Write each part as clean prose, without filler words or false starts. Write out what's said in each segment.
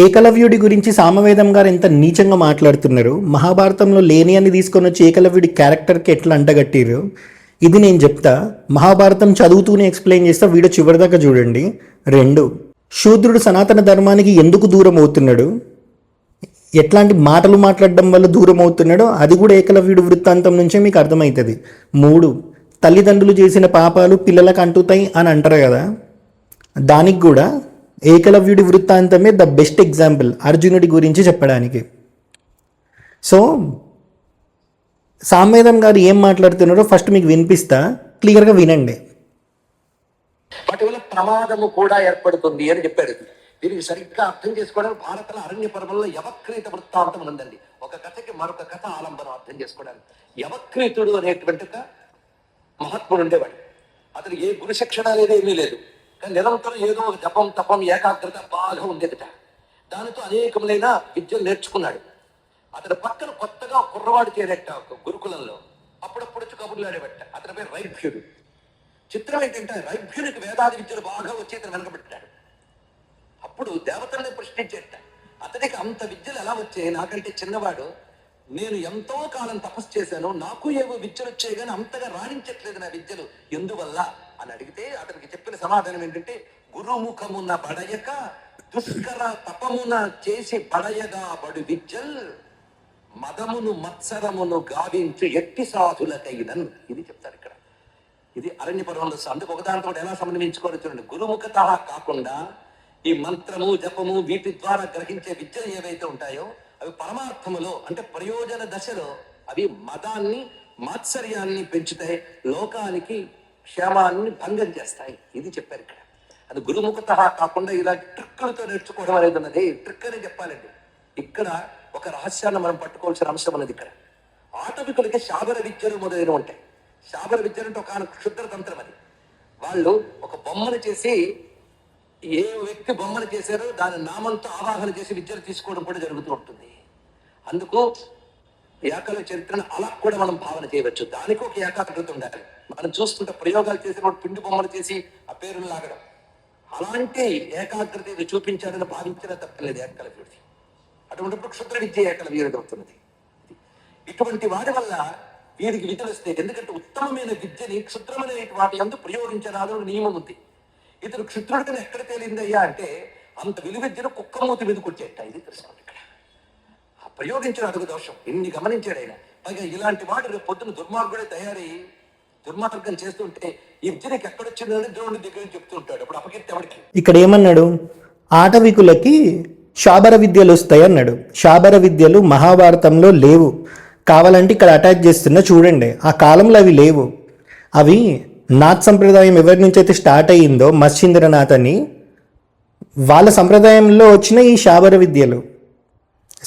ఏకలవ్యుడి గురించి సామవేదం గారు ఎంత నీచంగా మాట్లాడుతున్నారు. మహాభారతంలో లేని అని తీసుకొని వచ్చి ఏకలవ్యుడి క్యారెక్టర్కి ఎట్లా అంటగట్టిరు ఇది నేను చెప్తా. మహాభారతం చదువుతూనే ఎక్స్ప్లెయిన్ చేస్తా, వీడియో చివరిదాకా చూడండి. 2, శూద్రుడు సనాతన ధర్మానికి ఎందుకు దూరం అవుతున్నాడు, ఎట్లాంటి మాటలు మాట్లాడడం వల్ల దూరం అవుతున్నాడో అది కూడా ఏకలవ్యుడి వృత్తాంతం నుంచే మీకు అర్థమవుతుంది. 3, తల్లిదండ్రులు చేసిన పాపాలు పిల్లలకు అంటుతాయి అని అంటారు కదా, దానికి కూడా ఏకలవ్యుడి వృత్తాంతమే ద బెస్ట్ ఎగ్జాంపుల్ అర్జునుడి గురించి చెప్పడానికి. సో సామవేదం గారు ఏం మాట్లాడుతున్నారో ఫస్ట్ మీకు వినిపిస్తా, క్లియర్గా వినండి. వాటి వల్ల ప్రమాదము కూడా ఏర్పడుతుంది అని చెప్పాడు. దీనికి సరిగ్గా అర్థం చేసుకోవడానికి భారత అరణ్య పర్వంలో యవక్రీత వృత్తాంతం ఉందండి. ఒక కథకి మరొక కథ ఆలంబనం అర్థం చేసుకోవడానికి. యవక్రీతుడు అనేటువంటి ఒక మహాత్ముడు ఉండేవాడు. అతను ఏ గురు శిక్షణ అనేది ఏమీ లేదు, కానీ నిరంతరం ఏదో ఒక జపం తపం ఏకాగ్రత బాగా ఉండేదిట. దానితో అనేకములైన విద్యలు నేర్చుకున్నాడు. అతని పక్కన కొత్తగా కుర్రవాడు చేరేట ఒక గురుకులంలో అప్పుడప్పుడు వచ్చి కబుర్లు ఆడేబట్ట. అతని పేరు రైభ్యుడు. చిత్రం ఏంటంటే రైభ్యునికి వేదాది విద్యలు బాగా వచ్చి అతను వెనకబెట్టాడు. అప్పుడు దేవతల్ని ప్రశ్నించేట, అతనికి అంత విద్యలు ఎలా వచ్చాయి, నాకంటే చిన్నవాడు, నేను ఎంతో కాలం తపస్సు చేశాను, నాకు ఏవో విద్యలు వచ్చాయి కానీ అంతగా రాణించట్లేదు నా విద్యలు, ఎందువల్ల అని అడిగితే అతనికి చెప్పిన సమాధానం ఏంటంటే, గురుముఖమున బడయక దుష్కర తపమున చేసి బడయగా బడు విద్యల్ మదమును మత్సరమును గావించు ఎట్టి సాధులకైనన్. ఇది చెప్తారు ఇక్కడ. ఇది అరణ్య పర్వంలో. అందుకు ఒకదానితో ఎలా సమన్వయించుకోవాలి చూడండి. గురుముఖత కాకుండా ఈ మంత్రము జపము వీటి ద్వారా గ్రహించే విద్యలు ఏవైతే ఉంటాయో అవి పరమార్థములో అంటే ప్రయోజన దశలో అవి మదాన్ని మాత్సర్యాన్ని పెంచుతాయి, లోకానికి క్షేమాన్ని భంగం చేస్తాయి. ఇది చెప్పారు ఇక్కడ. అది గురుముఖత కాకుండా ఇలా ట్రిక్కులతో నేర్చుకోవడం అనేది ఉన్నది. ట్రిక్ అని చెప్పాలండి. ఇక్కడ ఒక రహస్యాన్ని మనం పట్టుకోవాల్సిన అంశం ఉన్నది. ఇక్కడ ఆటవికులకి శాబర విద్యలు మొదలైన ఉంటాయి. శాబర విద్యలు అంటే ఒక క్షుద్ర తంత్రం. అది వాళ్ళు ఒక బొమ్మను చేసి, ఏ వ్యక్తి బొమ్మను చేశారో దాని నామంతో ఆవాహన చేసి విద్యలు తీసుకోవడం కూడా జరుగుతూ ఉంటుంది. అందుకు ఏకల చరిత్రను అలా కూడా మనం భావన చేయవచ్చు. దానికి ఒక ఏకాగ్రత ఉండాలి. మనం చూస్తుంటే ప్రయోగాలు చేసిన పిండి బొమ్మలు చేసి ఆ పేరును లాగడం, అలాంటి ఏకాగ్రత ఇది చూపించాలని భావించిన తప్పలేదు ఏకలవ్యుడిది. అటువంటిప్పుడు క్షుద్ర విద్య ఏకలవ్యుడిది అవుతున్నది. ఇటువంటి వాడి వల్ల వీరికి విద్యలు వస్తాయి. ఎందుకంటే ఉత్తమమైన విద్యని క్షుద్రమైన వాటి అందు ప్రయోగించరాదు నియమం ఉంది. ఇతను క్షుద్రుడిని ఎక్కడ తేలిందయ్యా అంటే అంత విలువిద్యను కుక్కమూతి మీద కొట్టేట. ఇది తెలుసుకోండి. ఇక్కడ ఆ ప్రయోగించిన అడుగు దోషం ఇన్ని గమనించాడు ఆయన. పైగా ఇలాంటి వాడు రేపు పొద్దున దుర్మార్గుడే తయారై దుర్మార్గం చేస్తుంటే ఈ విద్యకి ఎక్కడొచ్చిందని ద్రోణుడి దగ్గర చెప్తూ ఉంటాడు. అప్పుడు అపకీర్తి ఎవరికి? ఇక్కడ ఏమన్నాడు, ఆటవికులకి శాబర విద్యలు వస్తాయి అన్నాడు. శాబర విద్యలు మహాభారతంలో లేవు. కావాలంటే ఇక్కడ అటాచ్ చేస్తున్నా చూడండి. ఆ కాలంలో అవి లేవు. అవి నాథ్ సంప్రదాయం ఎవరి నుంచి అయితే స్టార్ట్ అయ్యిందో, మత్స్యేంద్రనాథ్ అని, వాళ్ళ సంప్రదాయంలో వచ్చిన ఈ శాబర విద్యలు.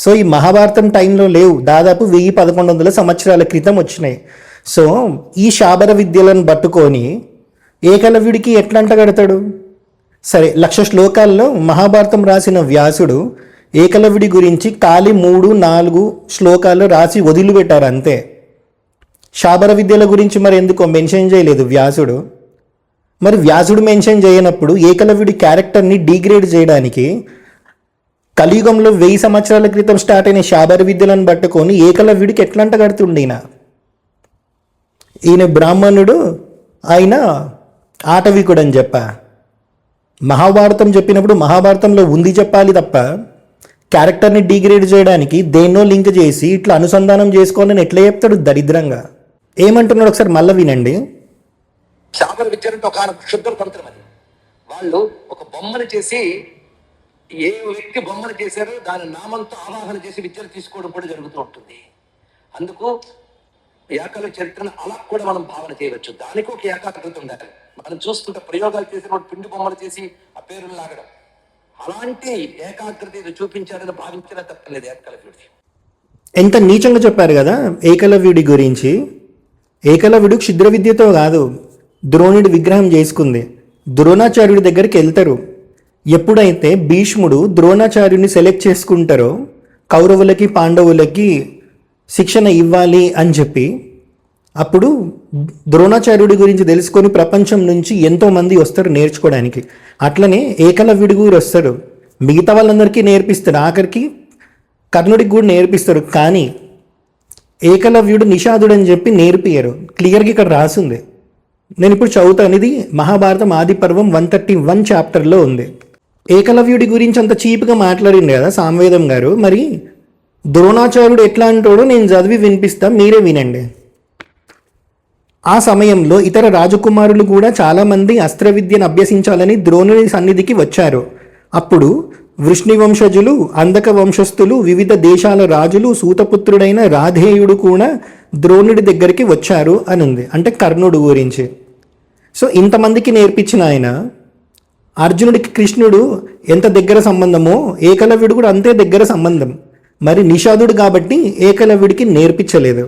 సో ఈ మహాభారతం టైంలో లేవు. దాదాపు 1000-1100 సంవత్సరాల క్రితం వచ్చినాయి. సో ఈ శాబర విద్యలను పట్టుకొని ఏకలవ్యుడికి ఎట్లా అంటగడతాడు? సరే, 1,00,000 శ్లోకాల్లో మహాభారతం రాసిన వ్యాసుడు ఏకలవ్యుడి గురించి ఖాళీ 3-4 శ్లోకాలు రాసి వదిలిపెట్టారు అంతే. శాబర విద్యల గురించి మరి ఎందుకో మెన్షన్ చేయలేదు వ్యాసుడు. మరి వ్యాసుడు మెన్షన్ చేయనప్పుడు ఏకలవ్యుడి క్యారెక్టర్ని డీగ్రేడ్ చేయడానికి కలియుగంలో 1000 సంవత్సరాల క్రితం స్టార్ట్ అయిన శాబర విద్యలను పట్టుకొని ఏకలవ్యుడికి ఎట్లంట కడుతుండీన? ఈయన బ్రాహ్మణుడు, ఆయన ఆటవికుడు అని చెప్పా. మహాభారతం చెప్పినప్పుడు మహాభారతంలో ఉంది చెప్పాలి తప్ప క్యారెక్టర్ని డీగ్రేడ్ చేయడానికి దేన్నో లింక్ చేసి ఇట్లా అనుసంధానం చేసుకోవాలని ఎట్లా చెప్తాడు దరిద్రంగా. ఏమంటున్నాడు ఒకసారి మళ్ళీ వినండి. శాబర విద్య అంటే ఒక క్షుద్ర తంత్రం. అది వాళ్ళు ఒక బొమ్మను చేసి, ఏ వ్యక్తి బొమ్మను చేశారో దాని నామంతో ఆవాహన చేసి విద్యలు తీసుకోవడం కూడా జరుగుతూ ఉంటుంది. అందుకు ఏకల చరిత్రను అలా కూడా మనం భావన చేయవచ్చు. దానికి ఒక ఏకాగ్రత ఉండాలి. మనం చూస్తుంటే ప్రయోగాలు చేసిన పిండి బొమ్మలు చేసి ఆ పేరును లాగడం, అలాంటి ఏకాగ్రత ఇది చూపించారని భావించిన తప్పలేదు ఏకలవ్యుడి. ఎంత నీచంగా చెప్పారు కదా ఏకలవ్యుడి గురించి. ఏకలవ్యుడు క్షుద్ర విద్యతో కాదు, ద్రోణుడి విగ్రహం చేసుకుంది. ద్రోణాచార్యుడి దగ్గరికి వెళ్తారు. ఎప్పుడైతే భీష్ముడు ద్రోణాచార్యుని సెలెక్ట్ చేసుకుంటారో, కౌరవులకి పాండవులకి శిక్షణ ఇవ్వాలి అని చెప్పి, అప్పుడు ద్రోణాచార్యుడి గురించి తెలుసుకొని ప్రపంచం నుంచి ఎంతోమంది వస్తారు నేర్చుకోవడానికి. అట్లనే ఏకలవ్యుడి కూడా వస్తారు. మిగతా వాళ్ళందరికీ నేర్పిస్తారు, ఆఖరికి కర్ణుడికి కూడా నేర్పిస్తారు. కానీ ఏకలవ్యుడు నిషాదుడు అని చెప్పి నేర్పియరు. క్లియర్గా ఇక్కడ రాసింది. నేను ఇప్పుడు చదువుతాను. ఇది మహాభారతం ఆది పర్వం 131 చాప్టర్లో ఉంది. ఏకలవ్యుడి గురించి అంత చీప్గా మాట్లాడింది కదా సామవేదం గారు. మరి ద్రోణాచార్యుడు ఎట్లా అంటాడో నేను చదివి వినిపిస్తా, మీరే వినండి. ఆ సమయంలో ఇతర రాజకుమారులు కూడా చాలామంది అస్త్ర విద్యను అభ్యసించాలని ద్రోణుని సన్నిధికి వచ్చారు. అప్పుడు వృష్ణివంశజులు, అంధక వంశస్థులు, వివిధ దేశాల రాజులు, సూతపుత్రుడైన రాధేయుడు కూడా ద్రోణుడి దగ్గరికి వచ్చారు అని ఉంది. అంటే కర్ణుడు గురించి. సో ఇంతమందికి నేర్పించిన ఆయన, అర్జునుడికి కృష్ణుడు ఎంత దగ్గర సంబంధమో ఏకలవ్యుడు కూడా అంతే దగ్గర సంబంధం. మరి నిషాదుడు కాబట్టి ఏకలవ్యుడికి నేర్పించలేదు.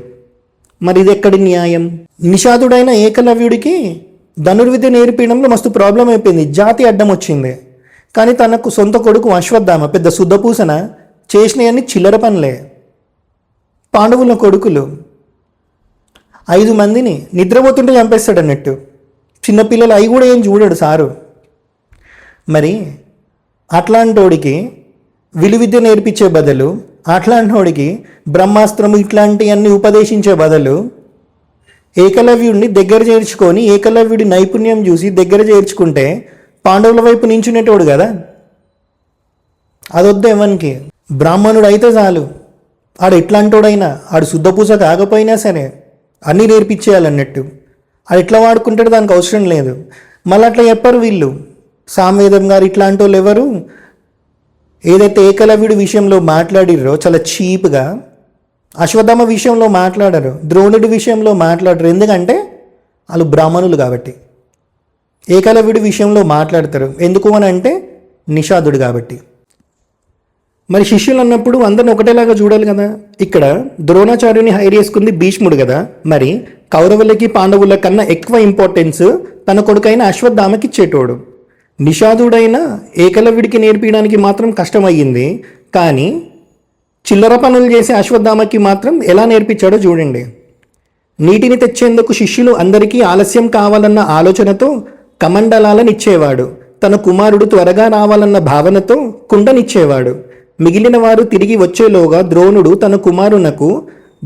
మరి ఇది ఎక్కడి న్యాయం? నిషాదుడైన ఏకలవ్యుడికి ధనుర్విద్య నేర్పించడంలో మస్తు ప్రాబ్లం అయిపోయింది, జాతి అడ్డం వచ్చింది. కానీ తనకు సొంత కొడుకు అశ్వత్థామ పెద్ద శుద్ధపూసన చేసినవన్నీ చిల్లర పనులే. పాండవుల కొడుకులు 5 మందిని నిద్రపోతుంటే చంపేస్తాడు అన్నట్టు. చిన్నపిల్లలు అవి కూడా ఏం చూడాడు సారు. మరి అట్లాంటోడికి విలువిద్య నేర్పించే బదులు, అట్లాంటోడికి బ్రహ్మాస్త్రము ఇట్లాంటివన్నీ ఉపదేశించే బదులు ఏకలవ్యుడిని దగ్గర చేర్చుకొని ఏకలవ్యుడి నైపుణ్యం చూసి దగ్గర చేర్చుకుంటే పాండవుల వైపు నించునేటోడు కదా. అదొద్దు ఎవరికి. బ్రాహ్మణుడు అయితే చాలు, ఆడు ఎట్లాంటోడైనా, ఆడు శుద్ధపూస కాకపోయినా సరే అన్నీ నేర్పించేయాలన్నట్టు. అది ఎట్లా వాడుకుంటాడు దానికి అవసరం లేదు. మళ్ళీ అట్లా చెప్పరు వీళ్ళు. సామవేదం గారు ఇట్లాంటి వాళ్ళు ఎవరు ఏదైతే ఏకలవ్యుడి విషయంలో మాట్లాడిరో చాలా చీప్గా, అశ్వత్థామ విషయంలో మాట్లాడరు, ద్రోణుడి విషయంలో మాట్లాడరు. ఎందుకంటే వాళ్ళు బ్రాహ్మణులు కాబట్టి. ఏకలవ్యుడి విషయంలో మాట్లాడతారు ఎందుకు అని అంటే నిషాదుడు కాబట్టి. మరి శిష్యులు అన్నప్పుడు అందరిని ఒకటేలాగా చూడాలి కదా. ఇక్కడ ద్రోణాచార్యుని హైర్ చేసుకుంది భీష్ముడు కదా. మరి కౌరవులకి పాండవుల కన్నా ఎక్కువ ఇంపార్టెన్స్ తన కొడుకైన అశ్వత్థామకి ఇచ్చేటోడు. నిషాదుడైన ఏకలవ్యుడికి నేర్పించడానికి మాత్రం కష్టమయ్యింది, కానీ చిల్లర పనులు చేసే అశ్వత్థామకి మాత్రం ఎలా నేర్పించాడో చూడండి. నీటిని తెచ్చేందుకు శిష్యులు అందరికీ ఆలస్యం కావాలన్న ఆలోచనతో కమండలాలను ఇచ్చేవాడు. తన కుమారుడు త్వరగా రావాలన్న భావనతో కుండనిచ్చేవాడు. మిగిలిన వారు తిరిగి వచ్చేలోగా ద్రోణుడు తన కుమారునకు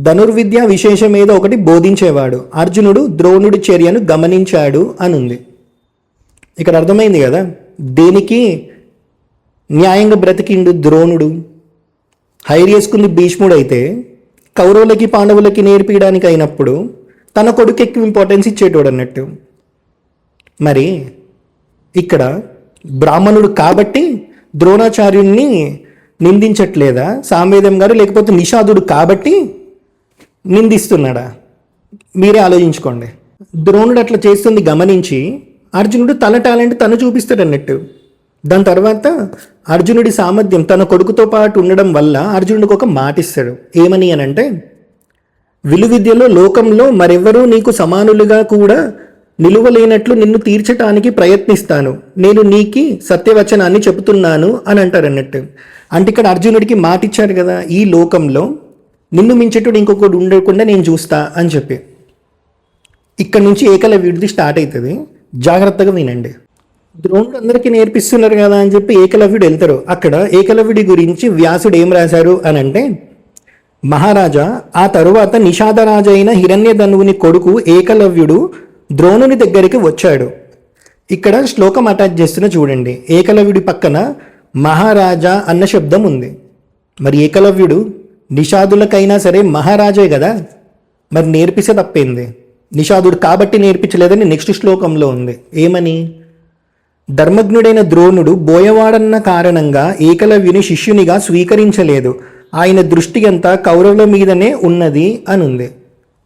ధనుర్విద్య విశేషమేదో ఒకటి బోధించేవాడు. అర్జునుడు ద్రోణుడి చర్యను గమనించాడు అనుంది. ఇక్కడ అర్థమైంది కదా దేనికి న్యాయంగా బ్రతికిండు ద్రోణుడు. హైర్ చేసుకుంది భీష్ముడు అయితే కౌరవులకి పాండవులకి నేర్పించడానికి అయినప్పుడు తన కొడుకు ఎక్కువ ఇంపార్టెన్స్ ఇచ్చేటోడు అన్నట్టు. మరి ఇక్కడ బ్రాహ్మణుడు కాబట్టి ద్రోణాచార్యుణ్ణి నిందించట్లేదా సామవేదం గారు, లేకపోతే నిషాదుడు కాబట్టి నిందిస్తున్నాడా? మీరే ఆలోచించుకోండి. ద్రోణుడు అట్లా చేస్తుంది గమనించి అర్జునుడు తన టాలెంట్ తను చూపిస్తాడు అన్నట్టు. దాని తర్వాత అర్జునుడి సామర్థ్యం తన కొడుకుతో పాటు ఉండడం వల్ల అర్జునుడికి ఒక మాట ఇస్తాడు. ఏమని అని అంటే, విలువిద్యలో లోకంలో మరెవ్వరూ నీకు సమానులుగా కూడా నిలువలేనట్లు నిన్ను తీర్చటానికి ప్రయత్నిస్తాను. నేను నీకి సత్యవచనాన్ని చెబుతున్నాను అని అంటారు అన్నట్టు. అంటే ఇక్కడ అర్జునుడికి మాట ఇచ్చారు కదా, ఈ లోకంలో నిన్ను మించేటోడు ఇంకొకటి ఉండకుండా నేను చూస్తా అని చెప్పి. ఇక్కడ నుంచి ఏకలవ్యుడిది స్టార్ట్ అవుతుంది. జాగ్రత్తగా వినండి. ద్రోణుడు అందరికీ నేర్పిస్తున్నారు కదా అని చెప్పి ఏకలవ్యుడు వెళ్తారు. అక్కడ ఏకలవ్యుడి గురించి వ్యాసుడు ఏం రాశారు అని అంటే, మహారాజా, ఆ తరువాత నిషాదరాజు అయిన హిరణ్యధనువుని కొడుకు ఏకలవ్యుడు ద్రోణుని దగ్గరికి వచ్చాడు. ఇక్కడ శ్లోకం అటాచ్ చేస్తున్న చూడండి. ఏకలవ్యుడి పక్కన మహారాజా అన్న శబ్దం ఉంది. మరి ఏకలవ్యుడు నిషాదులకైనా సరే మహారాజే కదా, మరి నేర్పిస్తే తప్పేంది? నిషాదుడు కాబట్టి నేర్పించలేదని నెక్స్ట్ శ్లోకంలో ఉంది. ఏమని? ధర్మజ్ఞుడైన ద్రోణుడు బోయవాడన్న కారణంగా ఏకలవ్యుని శిష్యునిగా స్వీకరించలేదు. ఆయన దృష్టి అంతా కౌరవుల మీదనే ఉన్నది అని ఉంది.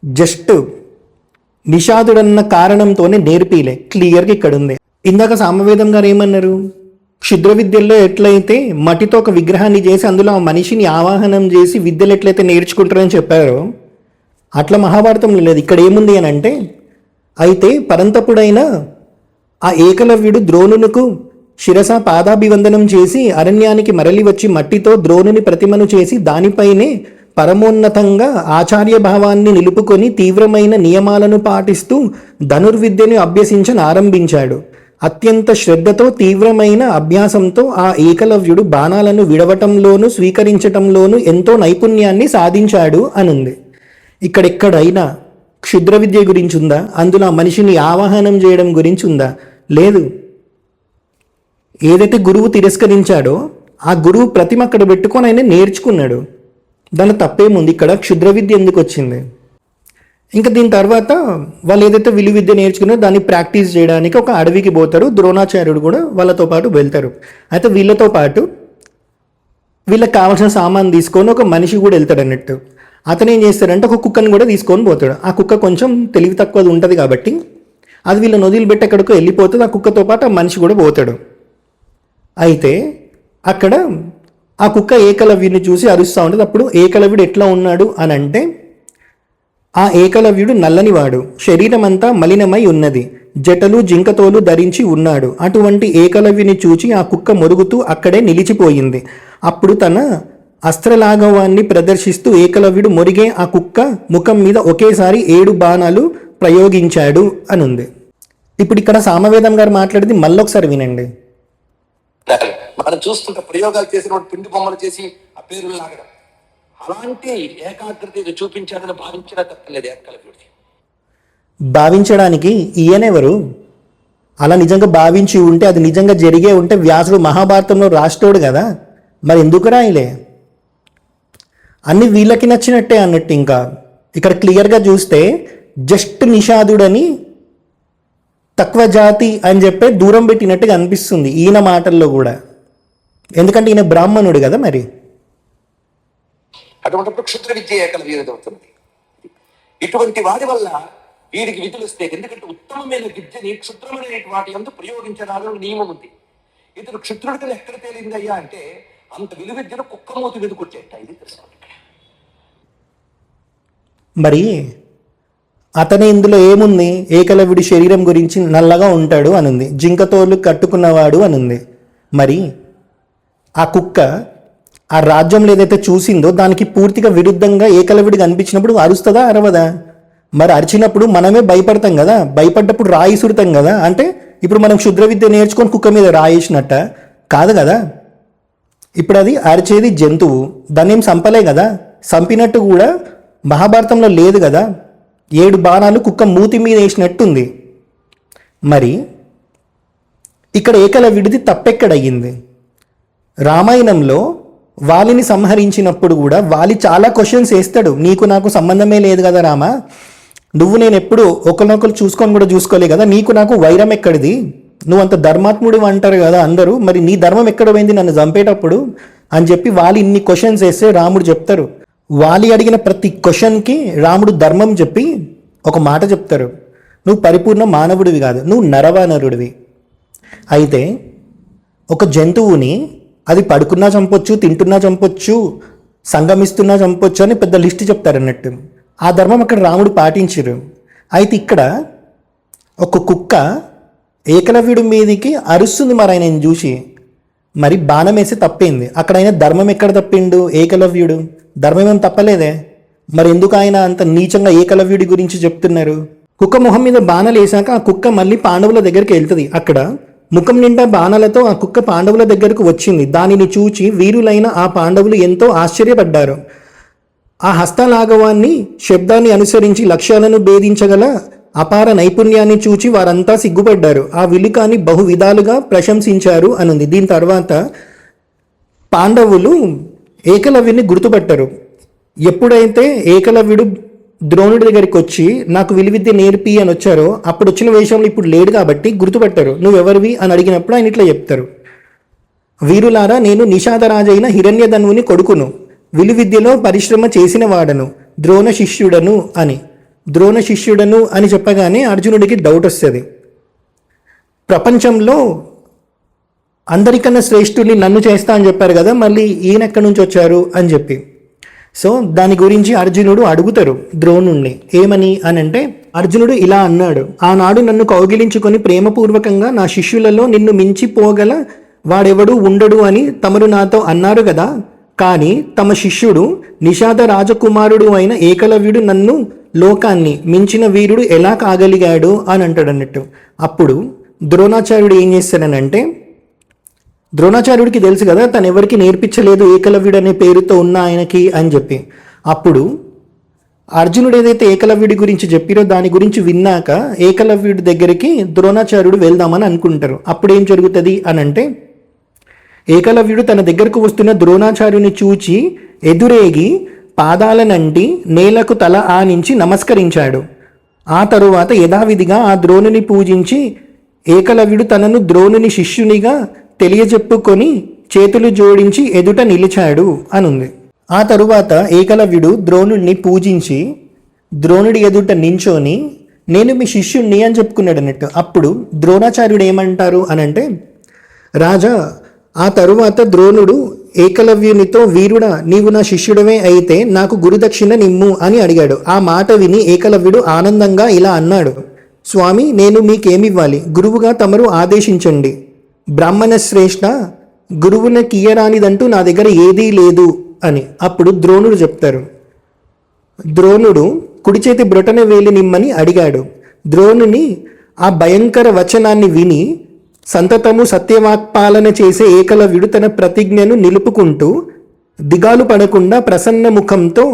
జస్ట్ నిషాదుడన్న కారణంతోనే నేర్పిలే, క్లియర్గా ఇక్కడ ఉంది. ఇందాక సామవేదం గారు ఏమన్నారు? క్షుద్ర విద్యల్లో ఎట్లయితే మట్టితో ఒక విగ్రహాన్ని చేసి అందులో ఆ మనిషిని ఆవాహనం చేసి విద్యలు ఎట్లయితే నేర్చుకుంటారని చెప్పారో అట్లా మహాభారతంలో లేదు. ఇక్కడ ఏముంది అని అంటే, అయితే పరంతపుడైన ఆ ఏకలవ్యుడు ద్రోణునకు శిరస పాదాభివందనం చేసి అరణ్యానికి మరలి వచ్చి మట్టితో ద్రోణుని ప్రతిమను చేసి దానిపైనే పరమోన్నతంగా ఆచార్య భావాన్ని నిలుపుకొని తీవ్రమైన నియమాలను పాటిస్తూ ధనుర్విద్యను అభ్యసించని ఆరంభించాడు. అత్యంత శ్రద్ధతో తీవ్రమైన అభ్యాసంతో ఆ ఏకలవ్యుడు బాణాలను విడవటంలోనూ స్వీకరించటంలోనూ ఎంతో నైపుణ్యాన్ని సాధించాడు అనుంది. ఇక్కడెక్కడైనా క్షుద్ర విద్య గురించి ఉందా? అందులో ఆ మనిషిని ఆవాహనం చేయడం గురించి ఉందా? లేదు. ఏదైతే గురువు తిరస్కరించాడో ఆ గురువు ప్రతిమ అక్కడ పెట్టుకొని ఆయన నేర్చుకున్నాడు. దాని తప్పేముంది? ఇక్కడ క్షుద్ర విద్య ఎందుకు వచ్చింది? ఇంకా దీని తర్వాత వాళ్ళు ఏదైతే విలు విద్య నేర్చుకున్నారో దాన్ని ప్రాక్టీస్ చేయడానికి ఒక అడవికి పోతారు. ద్రోణాచార్యుడు కూడా వాళ్ళతో పాటు వెళ్తారు. అయితే వీళ్ళతో పాటు వీళ్ళకి కావాల్సిన సామాన్ తీసుకొని ఒక మనిషి కూడా వెళ్తాడు అన్నట్టు. అతను ఏం చేస్తాడంటే ఒక కుక్కను కూడా తీసుకొని పోతాడు. ఆ కుక్క కొంచెం తెలివి తక్కువది ఉంటుంది కాబట్టి అది వీళ్ళని వదిలిపెట్టి ఎక్కడికో వెళ్ళిపోతుంది. ఆ కుక్కతో పాటు ఆ మనిషి కూడా పోతాడు. అయితే అక్కడ ఆ కుక్క ఏకలవ్యుడిని చూసి అరుస్తూ ఉంటుంది. అప్పుడు ఏకలవ్యుడు ఎట్లా ఉన్నాడు అని అంటే, ఆ ఏకలవ్యుడు నల్లనివాడు, శరీరం అంతా మలినమై ఉన్నది, జటలు జింకతోలు ధరించి ఉన్నాడు. అటువంటి ఏకలవ్యుని చూచి ఆ కుక్క మొరుగుతూ అక్కడే నిలిచిపోయింది. అప్పుడు తన అస్త్రలాఘవాన్ని ప్రదర్శిస్తూ ఏకలవ్యుడు మొరిగే ఆ కుక్క ముఖం మీద ఒకేసారి 7 బాణాలు ప్రయోగించాడు అనుంది. ఇప్పుడు ఇక్కడ సామవేదం గారు మాట్లాడేది మళ్ళొకసారి వినండి. మనం చూస్తుంటే ప్రయోగాలు చేసిన పిండి బొమ్మలు చేసి ఆ పేర్లు లాగడం, అలాంటి ఏకాగ్రత చూపించాడని భావించినా తప్పలేదు ఏకలవ్యుడికి. భావించడానికి ఈయనెవరు? అలా నిజంగా భావించి ఉంటే, అది నిజంగా జరిగే ఉంటే వ్యాసుడు మహాభారతంలో రాస్తోడు కదా, మరి ఎందుకు రాయలే? అన్ని వీళ్ళకి నచ్చినట్టే అన్నట్టు. ఇంకా ఇక్కడ క్లియర్గా చూస్తే జస్ట్ నిషాదుడని తక్కువ జాతి అని చెప్పి దూరం పెట్టినట్టుగా అనిపిస్తుంది ఈయన మాటల్లో కూడా. ఎందుకంటే ఈయన బ్రాహ్మణుడు కదా. మరి అటువంటిప్పుడు క్షుద్ర విద్య ఏకలవ్యుడిది అవుతుంది. ఇటువంటి వాడి వల్ల వీరికి విధులు వస్తాయి. ఎందుకంటే ఉత్తమమైన విద్యని క్షుద్రమైన వాటి అందు ప్రయోగించడానికి నియమం ఉంది. ఇతను క్షుద్రుడికి ఎక్కడ తేలిందయ్యా అంటే అంత విలు విద్యను కుక్కమూతి వెతుకొచ్చేట. ఇది తెలుసుకోండి. మరి అతని ఇందులో ఏముంది? ఏకలవ్యుడి శరీరం గురించి నల్లగా ఉంటాడు అనుంది, జింకతోలు కట్టుకున్నవాడు అనుంది. మరి ఆ కుక్క ఆ రాజ్యంలో ఏదైతే చూసిందో దానికి పూర్తిగా విరుద్ధంగా ఏకలవ్యుడికి అనిపించినప్పుడు అరుస్తుందా అరవదా? మరి అరిచినప్పుడు మనమే భయపడతాం కదా. భయపడ్డప్పుడు రాయి సుడతాం కదా. అంటే ఇప్పుడు మనం క్షుద్ర విద్య నేర్చుకొని కుక్క మీద రాయేసినట్ట కాదు కదా. ఇప్పుడు అది అరిచేది జంతువు, దాన్ని ఏం చంపలే కదా. చంపినట్టు కూడా మహాభారతంలో లేదు కదా. 7 బాణాలు కుక్క మూతి మీద వేసినట్టుంది. మరి ఇక్కడ ఏకలవ్యుడిది తప్పెక్కడయ్యింది? రామాయణంలో వాలిని సంహరించినప్పుడు కూడా వాలి చాలా క్వశ్చన్స్ వేస్తాడు. నీకు నాకు సంబంధమే లేదు కదా రామా, నువ్వు నేను ఎప్పుడు ఒకరినొకరు చూసుకొని కూడా చూసుకోలే కదా, నీకు నాకు వైరం ఎక్కడిది, నువ్వు అంత ధర్మాత్ముడు అంటారు కదా అందరూ, మరి నీ ధర్మం ఎక్కడ పోయింది నన్ను చంపేటప్పుడు అని చెప్పి వాలి ఇన్ని క్వశ్చన్స్ వేస్తే రాముడు చెప్తారు. వాలి అడిగిన ప్రతి క్వశ్చన్కి రాముడు ధర్మం చెప్పి ఒక మాట చెప్తారు, నువ్వు పరిపూర్ణ మానవుడివి కాదు, నువ్వు నరవానరుడివి. అయితే ఒక జంతువుని అది పడుకున్నా చంపొచ్చు, తింటున్నా చంపొచ్చు, సంగమిస్తున్నా చంపొచ్చు అని పెద్ద లిస్ట్ చెప్తారు అన్నట్టు. ఆ ధర్మం అక్కడ రాముడు పాటించరు. అయితే ఇక్కడ ఒక కుక్క ఏకలవ్యుడి మీదికి అరుస్తుంది. మరి ఆయన చూసి మరి బాణం వేసి తప్పింది. అక్కడ ఆయన ధర్మం ఎక్కడ తప్పిండు? ఏకలవ్యుడు ధర్మం ఏం తప్పలేదే. మరి ఎందుకు ఆయన అంత నీచంగా ఏకలవ్యుడి గురించి చెప్తున్నారు? కుక్క మొహం మీద బాణాలు వేసాక ఆ కుక్క మళ్ళీ పాండవుల దగ్గరికి వెళ్తుంది. అక్కడ ముఖం నిండా బాణాలతో ఆ కుక్క పాండవుల దగ్గరకు వచ్చింది. దానిని చూచి వీరులైన ఆ పాండవులు ఎంతో ఆశ్చర్యపడ్డారు. ఆ హస్తలాఘవాన్ని, శబ్దాన్ని అనుసరించి లక్ష్యాలను భేదించగల అపార నైపుణ్యాన్ని చూచి వారంతా సిగ్గుపడ్డారు. ఆ విలుకాన్ని బహు విధాలుగా ప్రశంసించారు అనుంది. దీని తర్వాత పాండవులు ఏకలవ్యుని గుర్తుపట్టారు. ఎప్పుడైతే ఏకలవ్యుడు ద్రోణుడి దగ్గరికి వచ్చి నాకు విలువిద్య నేర్పి అని వచ్చారో అప్పుడు వచ్చిన వేషంలో ఇప్పుడు లేడు కాబట్టి గుర్తుపట్టారు. నువ్వెవరివి అని అడిగినప్పుడు ఆయన ఇట్లా చెప్తారు, వీరులారా, నేను నిషాదరాజైన హిరణ్యధనువుని కొడుకును, విలువిద్యలో పరిశ్రమ చేసిన వాడను, ద్రోణ శిష్యుడను అని. ద్రోణ శిష్యుడను అని చెప్పగానే అర్జునుడికి డౌట్ వస్తుంది, ప్రపంచంలో అందరికన్నా శ్రేష్ఠుడిని నన్ను చేస్తా అని చెప్పారు కదా, మళ్ళీ ఈయన ఎక్కడి నుంచి వచ్చారు అని చెప్పి. సో దాని గురించి అర్జునుడు అడుగుతారు ద్రోణుణ్ణి. ఏమని అని అంటే అర్జునుడు ఇలా అన్నాడు, ఆనాడు నన్ను కౌగిలించుకొని ప్రేమపూర్వకంగా నా శిష్యులలో నిన్ను మించిపోగల వాడెవడు ఉండడు అని తమరు నాతో అన్నారు కదా, కానీ తమ శిష్యుడు నిషాద రాజకుమారుడు అయిన ఏకలవ్యుడు నన్ను లోకాన్ని మించిన వీరుడు ఎలా కాగలిగాడు అని అంటాడు అన్నట్టు. అప్పుడు ద్రోణాచార్యుడు ఏం చేస్తాడనంటే, ద్రోణాచార్యుడికి తెలుసు కదా తను ఎవరికి నేర్పించలేదు ఏకలవ్యుడు అనే పేరుతో ఉన్న ఆయనకి అని చెప్పి. అప్పుడు అర్జునుడు ఏదైతే ఏకలవ్యుడి గురించి చెప్పిరో దాని గురించి విన్నాక ఏకలవ్యుడి దగ్గరికి ద్రోణాచార్యుడు వెళ్దామని అనుకుంటారు. అప్పుడు ఏం జరుగుతుంది అని అంటే, ఏకలవ్యుడు తన దగ్గరకు వస్తున్న ద్రోణాచార్యుని చూచి ఎదురేగి పాదాలనంటి నేలకు తల ఆనించి నమస్కరించాడు. ఆ తరువాత యథావిధిగా ఆ ద్రోణుని పూజించి ఏకలవ్యుడు తనను ద్రోణుని శిష్యునిగా తెలియజెప్పుకొని చేతులు జోడించి ఎదుట నిలిచాడు అనుంది. ఆ తరువాత ఏకలవ్యుడు ద్రోణుడిని పూజించి ద్రోణుడి ఎదుట నించొని నేను మీ శిష్యుణ్ణి అని చెప్పుకున్నాడు అన్నట్టు. అప్పుడు ద్రోణాచార్యుడు ఏమంటారు అనంటే, రాజా, ఆ తరువాత ద్రోణుడు ఏకలవ్యునితో, వీరుడా, నీవు నా శిష్యుడవే అయితే నాకు గురుదక్షిణ నిమ్ము అని అడిగాడు. ఆ మాట విని ఏకలవ్యుడు ఆనందంగా ఇలా అన్నాడు, స్వామి, నేను మీకేమివ్వాలి? గురువుగా తమరు ఆదేశించండి. బ్రాహ్మణ శ్రేష్ఠ, గురువున కీయరానిదంటూ నా దగ్గర ఏదీ లేదు అని. అప్పుడు ద్రోణుడు చెప్తారు, ద్రోణుడు కుడి చేతి బ్రొటన వేలి నిమ్మని అడిగాడు. ద్రోణుని ఆ భయంకర వచనాన్ని విని సంతతము సత్యవాక్పాలన చేసే ఏకలవ్యుడు తన ప్రతిజ్ఞను నిలుపుకుంటూ దిగాలు పడకుండా ప్రసన్న ముఖంతో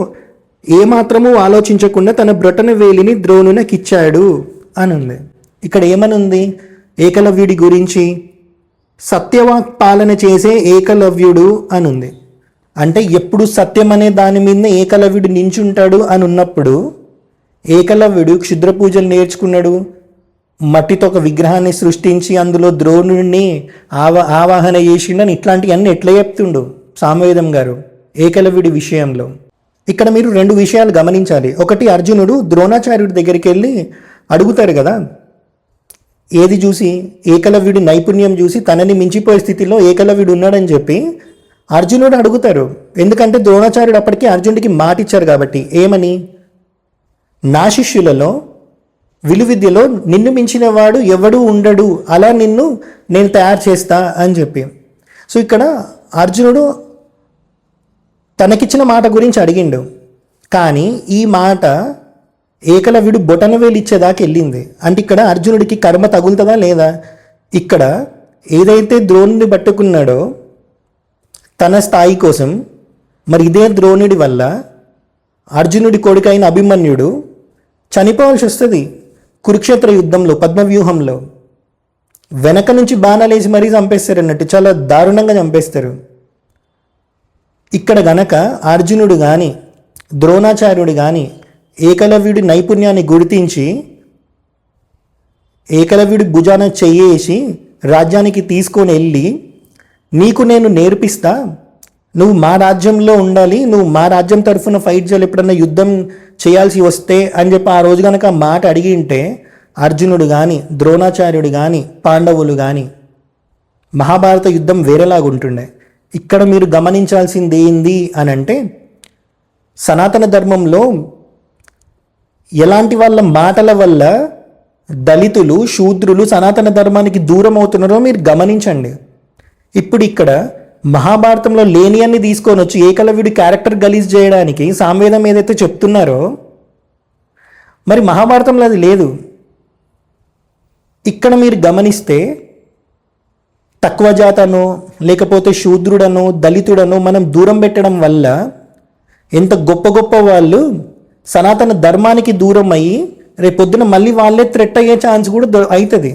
ఏమాత్రమూ ఆలోచించకుండా తన బ్రొటన వేలిని ద్రోణునకిచ్చాడు అనుంది. ఇక్కడ ఏమనుంది ఏకలవ్యుడి గురించి? సత్యవాక్పాలన చేసే ఏకలవ్యుడు అనుంది. అంటే ఎప్పుడు సత్యం అనే దాని మీద ఏకలవ్యుడు నించుంటాడు అని ఉన్నప్పుడు ఏకలవ్యుడు క్షుద్ర పూజలు నేర్చుకున్నాడు, మట్టితో ఒక విగ్రహాన్ని సృష్టించి అందులో ద్రోణుడిని ఆవాహన చేసిండని ఇట్లాంటివన్నీ ఎట్లా చెప్తుండు సామవేదం గారు ఏకలవ్యుడి విషయంలో. ఇక్కడ మీరు రెండు విషయాలు గమనించాలి. ఒకటి, అర్జునుడు ద్రోణాచార్యుడి దగ్గరికి వెళ్ళి అడుగుతారు కదా, ఏది చూసి? ఏకలవ్యుడి నైపుణ్యం చూసి తనని మించిపోయే స్థితిలో ఏకలవ్యుడు ఉన్నాడని చెప్పి అర్జునుడు అడుగుతారు. ఎందుకంటే ద్రోణాచార్యుడు అప్పటికి అర్జునుడికి మాట ఇచ్చారు కాబట్టి. ఏమని? నా శిష్యులలో విలువిద్యలో నిన్ను మించిన వాడు ఎవడూ ఉండడు, అలా నిన్ను నేను తయారు చేస్తా అని చెప్పి. సో ఇక్కడ అర్జునుడు తనకిచ్చిన మాట గురించి అడిగిండు, కానీ ఈ మాట ఏకలవ్యుడు బొటనవేలు ఇచ్చేదాకా వెళ్ళింది. అంటే ఇక్కడ అర్జునుడికి కర్మ తగులుతుందా లేదా? ఇక్కడ ఏదైతే ద్రోణుడిని పట్టుకున్నాడో తన స్థాయి కోసం, మరి ఇదే ద్రోణుడి వల్ల అర్జునుడి కొడుకైన అభిమన్యుడు చనిపోవాల్సి వస్తుంది. కురుక్షేత్ర యుద్ధంలో పద్మవ్యూహంలో వెనక నుంచి బాణాలేసి మరీ చంపేస్తారు అన్నట్టు, చాలా దారుణంగా చంపేస్తారు. ఇక్కడ గనక అర్జునుడు కానీ ద్రోణాచార్యుడు కానీ ఏకలవ్యుడి నైపుణ్యాన్ని గుర్తించి ఏకలవ్యుడి భుజాన చెయ్యేసి రాజ్యానికి తీసుకొని వెళ్ళి, నీకు నేను నేర్పిస్తా, నువ్వు మా రాజ్యంలో ఉండాలి, నువ్వు మా రాజ్యం తరఫున ఫైట్ చేయాలి, ఎప్పుడన్నా యుద్ధం చేయాల్సి వస్తే అని చెప్పి ఆ రోజు కనుక మాట అడిగింటే అర్జునుడు కానీ ద్రోణాచార్యుడు కానీ పాండవులు కానీ మహాభారత యుద్ధం వేరేలాగుంటుండే. ఇక్కడ మీరు గమనించాల్సింది ఏంది అని అంటే, సనాతన ధర్మంలో ఎలాంటి వాళ్ళ మాటల వల్ల దళితులు శూద్రులు సనాతన ధర్మానికి దూరం అవుతున్నారో మీరు గమనించండి. ఇప్పుడు ఇక్కడ మహాభారతంలో లేని అన్ని తీసుకొని వచ్చి ఏకలవ్యుడి క్యారెక్టర్ గలీజ్ చేయడానికి సామవేదం ఏదైతే చెప్తున్నారో మరి మహాభారతంలో అది లేదు. ఇక్కడ మీరు గమనిస్తే తక్కువ జాతనో లేకపోతే శూద్రుడనో దళితుడనో మనం దూరం పెట్టడం వల్ల ఎంత గొప్ప గొప్ప వాళ్ళు సనాతన ధర్మానికి దూరం అయ్యి రేపొద్దున మళ్ళీ వాళ్ళే థ్రెట్ అయ్యే ఛాన్స్ కూడా అవుతుంది.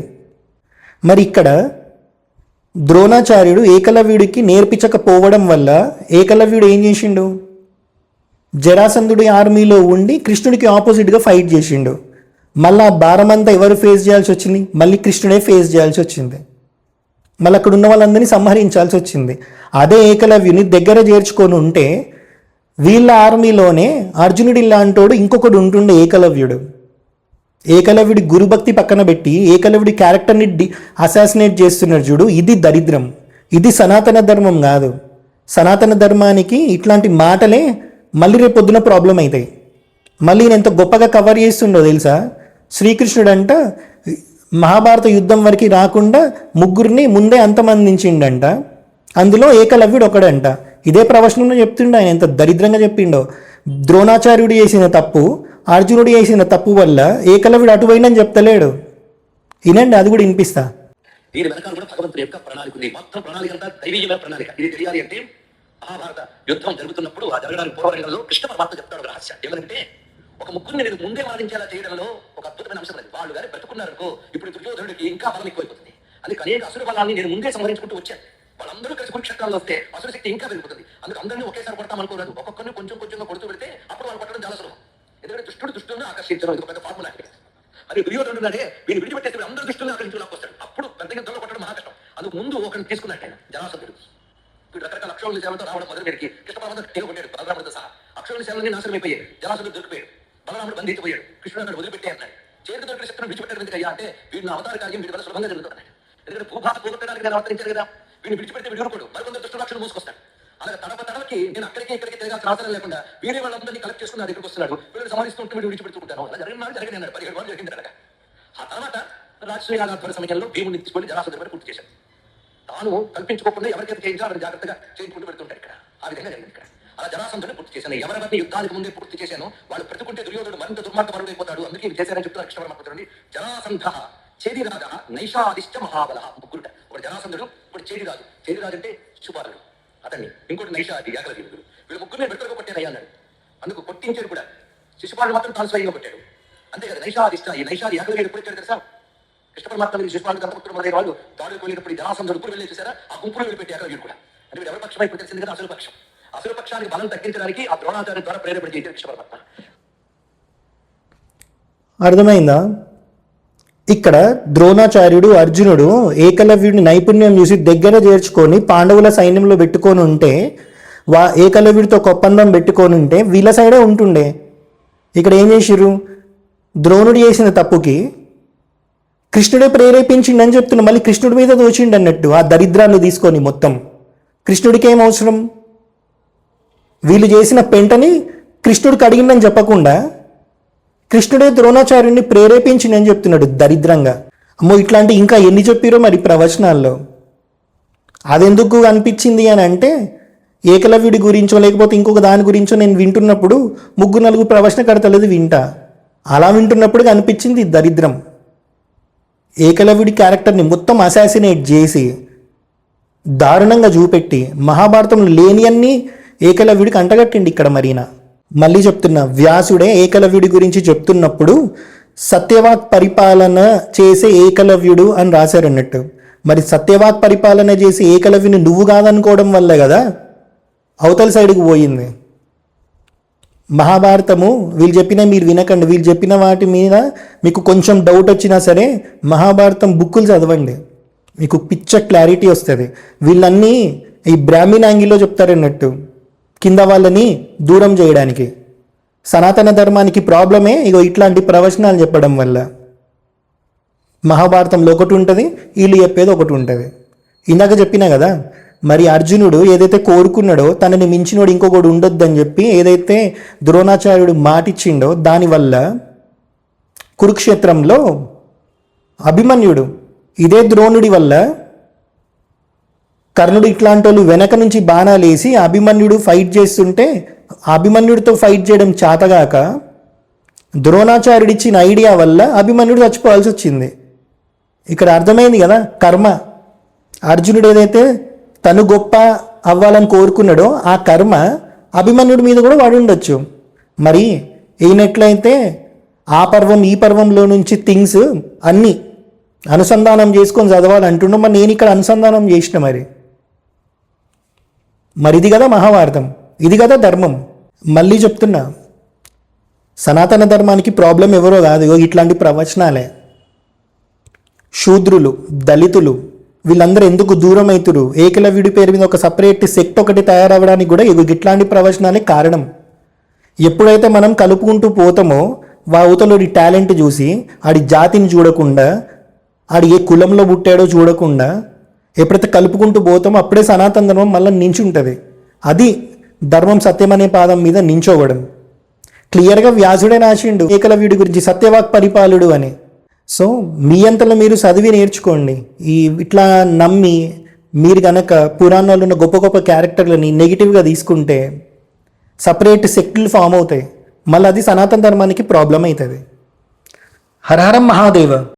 మరి ఇక్కడ ద్రోణాచార్యుడు ఏకలవ్యుడికి నేర్పించకపోవడం వల్ల ఏకలవ్యుడు ఏం చేసిండు? జరాసంధుడి ఆర్మీలో ఉండి కృష్ణుడికి ఆపోజిట్గా ఫైట్ చేసిండు. మళ్ళీ ఆ భారమంతా ఎవరు ఫేస్ చేయాల్సి వచ్చింది? మళ్ళీ కృష్ణుడే ఫేస్ చేయాల్సి వచ్చింది. మళ్ళీ అక్కడ ఉన్న వాళ్ళందరినీ సంహరించాల్సి వచ్చింది. అదే ఏకలవ్యుని దగ్గర చేర్చుకొని ఉంటే వీళ్ళ ఆర్మీలోనే అర్జునుడి లాంటోడు ఇంకొకడు ఉంటుండే ఏకలవ్యుడు. ఏకలవ్యుడి గురుభక్తి పక్కన పెట్టి ఏకలవ్యుడి క్యారెక్టర్ని అసాసినేట్ చేస్తున్నారు చూడు, ఇది దరిద్రం. ఇది సనాతన ధర్మం కాదు. సనాతన ధర్మానికి ఇట్లాంటి మాటలే మళ్ళీ రేపు పొద్దున ప్రాబ్లం అవుతాయి. మళ్ళీ నేను ఎంత గొప్పగా కవర్ చేస్తుండో తెలుసా? శ్రీకృష్ణుడు అంట మహాభారత యుద్ధం వరకు రాకుండా ముగ్గురిని ముందే అంతమందించిండంట. అందులో ఏకలవ్యుడు ఒకడంట. ఇదే ప్రవచనంలో చెప్తుండే ఆయన, ఎంత దరిద్రంగా చెప్పిండో. ద్రోణాచార్యుడు చేసిన తప్పు, అర్జునుడు చేసిన తప్పు వల్ల ఏకలవ్యుడు అటువైందని చెప్తలేడు. వినండి, అది కూడా వినిపిస్తా. దీని వెనకాల కూడా భగవంతుని యొక్క ప్రణాళిక ఉంది. మొత్తం ప్రణాళిక అంతా దైవీయమైన ప్రణాళిక. ఇది తెలియాలి అంటే మహాభారత యుద్ధం జరుగుతున్నప్పుడు ఆ జరగడానికి పూర్వరంగంలో కృష్ణ పరమాత్మ చెప్తాడు ఒక రహస్యం. ఏమంటే ఒక ముగ్గురిని నేను ముందే మరణించేలా చేయడంలో ఒక అద్భుతమైన అంశం ఉంది. వాళ్ళు గారి బ్రతుకున్నారనుకో ఇప్పుడు దుర్యోధనుడికి ఇంకా బలం ఎక్కువైపోతుంది. అందుకే అనేక అసుర బలాన్ని నేను ముందే సంహరించుకుంటూ వచ్చాను. వాళ్ళందరూ కలిసి కురుక్షేత్రాల్లో వస్తే అసుర శక్తి ఇంకా పెరుగుతుంది. అందుకు అందరినీ ఒకేసారి కొడతాం అనుకోరాదు. ఒక్కొక్కరిని కొంచెం కొంచెంగా కొడుతూ పెడితే అప్పుడు వాళ్ళు కొట్టడం చాలా సులభం. ఎందుకంటే దుష్టులను ఆకర్షించడం ఇది ఒక పెద్ద ఫార్ములా. అది దుర్యోధనుడు వీళ్ళు విడిచిపెట్టేసి అందరూ దుష్టులను ఆకర్షించులకు వస్తాడు. అప్పుడు పెద్ద యుద్ధంలో కొట్టడం మహా కష్టం. అందుకు ముందు ఒకరిని తీసుకున్నట్టు ఆయన జరాసంధుడు. వీడు రకరకాల అక్షోహిణి సేవలతో రావడం మొదలు పెడికి కృష్ణ పరమాత్మ కొట్టాడు బలరాముడితో సహా. అక్షోహిణి సేవలన్నీ నాశనం అయిపోయాయి. జరాసంధుడు దొరికిపోయాడు. బలరాముడు బంధించిపోయాడు. కృష్ణుడు అక్కడ వదిలిపెట్టే అన్నాడు. చేతి దొరికిన శక్తులను విడిచిపెట్టారు ఎందుకయ్యా అంటే వీడిని అవతార కార్యం వీడి వల్ల సులభంగా జరుగుతుంది. ఎందుకంటే భూభాష పోగొట్టడానికి నేను అవతరించారు కదా. వీడిని విడిచిపెడితే వీడు ఊరుకోడు. మరికొంత దుష్టురాక్షలు మూసుకొస్తాడు. అలాగే తడపకి నేను అక్కడికి ఇక్కడికి తిరగాల్సిన అవసరం లేకుండా వీడి వాళ్ళందరినీ కలెక్ట్ చేసుకుని నా దగ్గరికి వస్తున్నాడు. వీళ్ళు సమాధిస్తుంటే వీడు విడిచిపెడుతుంటాను. అలా జరిగిన అన్నాడు. 17 వాళ్ళు జరిగింది అనగా. ఆ తర్వాత రాజశ్రీయాగాధ్వర సమయంలో భీముని తీసుకొని జరాసంధుడి పూర్తి చేశాడు. తాను కల్పించుకోకుండా ఎవరికైతే చేయించాలో అక్కడ జాగ్రత్తగా చేయించుకుంటూ పెడుతుంటారు ఇక్కడ. ఆ విధంగా జరిగింది ఇక్కడ. అలా జరాసంధుడిని పూర్తి చేశాను. ఎవరెవరిని యుద్ధానికి ముందే పూర్తి చేశాను వాళ్ళు బ్రతుకుంటే దుర్యోధనుడు మరింత దుర్మార్గపరుడైపోతాడు. అందుకే ఇవి చేశారని చెప్తున్నారు కృష్ణ పరమాత్మ. జరాసంధ చేదిరాజ నైషాదిశ్చ మహాబల. ముగ్గురుట. ఒక జరాసంధుడు, ఇప్పుడు చేదిరాజు. చేదిరాజు అంటే శుపాలుడు అతన్ని, ఇంకోటి నైషాది యాగలవీరుడు. వీళ్ళు ముగ్గురిని బెట్టగా కొట్టారు అన్నాడు. అందుకు కొట్టించాడు కూడా. శిశుపాలుడు మాత్రం తాను స్వయంగా కొట్టాడు. అంతే కదా. నైషాదిష్ట ఈ నైషాది యాగలవీరుడు ఎప్పుడు వచ్చాడు తెలుసా? కృష్ణ పరమాత్మ శిశుపాలుడు గర్భపుత్రుడు మొదలైన వాళ్ళు దాడులకు వెళ్ళినప్పుడు జరాసంధుడు ఇప్పుడు వెళ్ళి చూసారా ఆ గుంపులు వెళ్ళిపెట్టి యాగలవీరుడు కూడా. అంటే వీడు ఎవరి పక్షం అయిపోయి తెలిసింది కదా అసురు పక్షం. అసురు పక్షానికి బలం తగ్గించడానికి ఆ ద్రోణాచార్య ద్వారా ప్రేరేపణ చేయించారు కృష్ణ పరమాత్మ. అర్థమైందా? ఇక్కడ ద్రోణాచార్యుడు అర్జునుడు ఏకలవ్యుడిని నైపుణ్యం చూసి దగ్గర చేర్చుకొని పాండవుల సైన్యంలో పెట్టుకొని ఉంటే ఏకలవ్యుడితో ఒక ఒప్పందం పెట్టుకొని ఉంటే వీళ్ళ సైడే ఉంటుండే. ఇక్కడ ఏం చేసిర్రు? ద్రోణుడు చేసిన తప్పుకి కృష్ణుడే ప్రేరేపించిండని చెప్తున్నా. మళ్ళీ కృష్ణుడి మీద దోచిండు అన్నట్టు ఆ దరిద్రాన్ని తీసుకొని మొత్తం. కృష్ణుడికి ఏం అవసరం? వీళ్ళు చేసిన పెంటని కృష్ణుడికి అడిగిందని చెప్పకుండా కృష్ణుడే ద్రోణాచార్యుడిని ప్రేరేపించిందని చెప్తున్నాడు దరిద్రంగా. అమ్మో ఇట్లాంటి ఇంకా ఎన్ని చెప్పారో మరి ప్రవచనాల్లో. అదెందుకు అనిపించింది అని అంటే ఏకలవ్యుడి గురించో లేకపోతే ఇంకొక దాని గురించో నేను వింటున్నప్పుడు 3-4 ప్రవచనకర్తలది వింటా. అలా వింటున్నప్పుడు అనిపించింది దరిద్రం. ఏకలవ్యుడి క్యారెక్టర్ని మొత్తం అసాసినేట్ చేసి దారుణంగా చూపెట్టి మహాభారతంలో లేని అన్ని ఏకలవ్యుడికి అంటగట్టిండి ఇక్కడ మరీనా. మళ్ళీ చెప్తున్నా, వ్యాసుడే ఏకలవ్యుడి గురించి చెప్తున్నప్పుడు సత్యవాక్ పరిపాలన చేసే ఏకలవ్యుడు అని రాశారన్నట్టు. మరి సత్యవాక్ పరిపాలన చేసి ఏకలవ్యుని నువ్వు కాదనుకోవడం వల్ల కదా అవతల సైడ్కి పోయింది. మహాభారతము వీళ్ళు చెప్పిన మీరు వినకండి. వీళ్ళు చెప్పిన వాటి మీద మీకు కొంచెం డౌట్ వచ్చినా సరే మహాభారతం బుక్కులు చదవండి, మీకు పిచ్చ క్లారిటీ వస్తుంది. వీళ్ళన్నీ ఈ బ్రాహ్మణ యాంగిల్లో చెప్తారన్నట్టు కింద వాళ్ళని దూరం చేయడానికి. సనాతన ధర్మానికి ప్రాబ్లమే ఇగో ఇట్లాంటి ప్రవచనాలు చెప్పడం వల్ల. మహాభారతంలో ఒకటి ఉంటుంది, వీళ్ళు చెప్పేది ఒకటి ఉంటుంది. ఇందాక చెప్పినా కదా, మరి అర్జునుడు ఏదైతే కోరుకున్నాడో తనని మించినోడు ఇంకొకడు ఉండొద్దని చెప్పి ఏదైతే ద్రోణాచార్యుడు మాటిచ్చిండో దానివల్ల కురుక్షేత్రంలో అభిమన్యుడు ఇదే ద్రోణుడి వల్ల కర్ణుడు ఇట్లాంటి వాళ్ళు వెనక నుంచి బాణాలు వేసి అభిమన్యుడు ఫైట్ చేస్తుంటే అభిమన్యుడితో ఫైట్ చేయడం చేతగాక ద్రోణాచార్యుడు ఇచ్చిన ఐడియా వల్ల అభిమన్యుడు చచ్చిపోవాల్సి వచ్చింది. ఇక్కడ అర్థమైంది కదా కర్మ. అర్జునుడు ఏదైతే తను గొప్ప అవ్వాలని కోరుకున్నాడో ఆ కర్మ అభిమన్యుడి మీద కూడా వాడి ఉండొచ్చు. మరి ఈయనట్లయితే ఆ పర్వం ఈ పర్వంలో నుంచి థింగ్స్ అన్నీ అనుసంధానం చేసుకొని చదవాలంటున్నాం. మరి నేను ఇక్కడ అనుసంధానం చేసిన మరి ఇది కదా మహాభారతం, ఇది కదా ధర్మం. మళ్ళీ చెప్తున్నా, సనాతన ధర్మానికి ప్రాబ్లం ఎవరో కాదు, ఇట్లాంటి ప్రవచనాలే. శూద్రులు, దళితులు వీళ్ళందరూ ఎందుకు దూరం అవుతురు? ఏకలవ్యుడి పేరు మీద ఒక సపరేట్ సెక్ట్ ఒకటి తయారవడానికి కూడా ఇట్లాంటి ప్రవచనాలే కారణం. ఎప్పుడైతే మనం కలుపుకుంటూ పోతామో అవతలోడి టాలెంట్ చూసి ఆడి జాతిని చూడకుండా, ఆడి ఏ కులంలో పుట్టాడో చూడకుండా ఎప్పుడైతే కలుపుకుంటూ పోతామో అప్పుడే సనాతన ధర్మం మళ్ళీ నించుంటుంది. అది ధర్మం సత్యం అనే పాదం మీద నించోవడం. క్లియర్గా వ్యాసుడే రాసిండు ఏకలవ్యుడి గురించి సత్యవాక్ పరిపాలుడు అని. సో మీ అంతలో మీరు చదివి నేర్చుకోండి. ఇట్లా నమ్మి మీరు కనుక పురాణాల్లో ఉన్న గొప్ప గొప్ప క్యారెక్టర్లని నెగిటివ్గా తీసుకుంటే సపరేట్ సెక్టులు ఫామ్ అవుతాయి. మళ్ళీ అది సనాతన ధర్మానికి ప్రాబ్లం అవుతుంది. హరహరం మహాదేవ.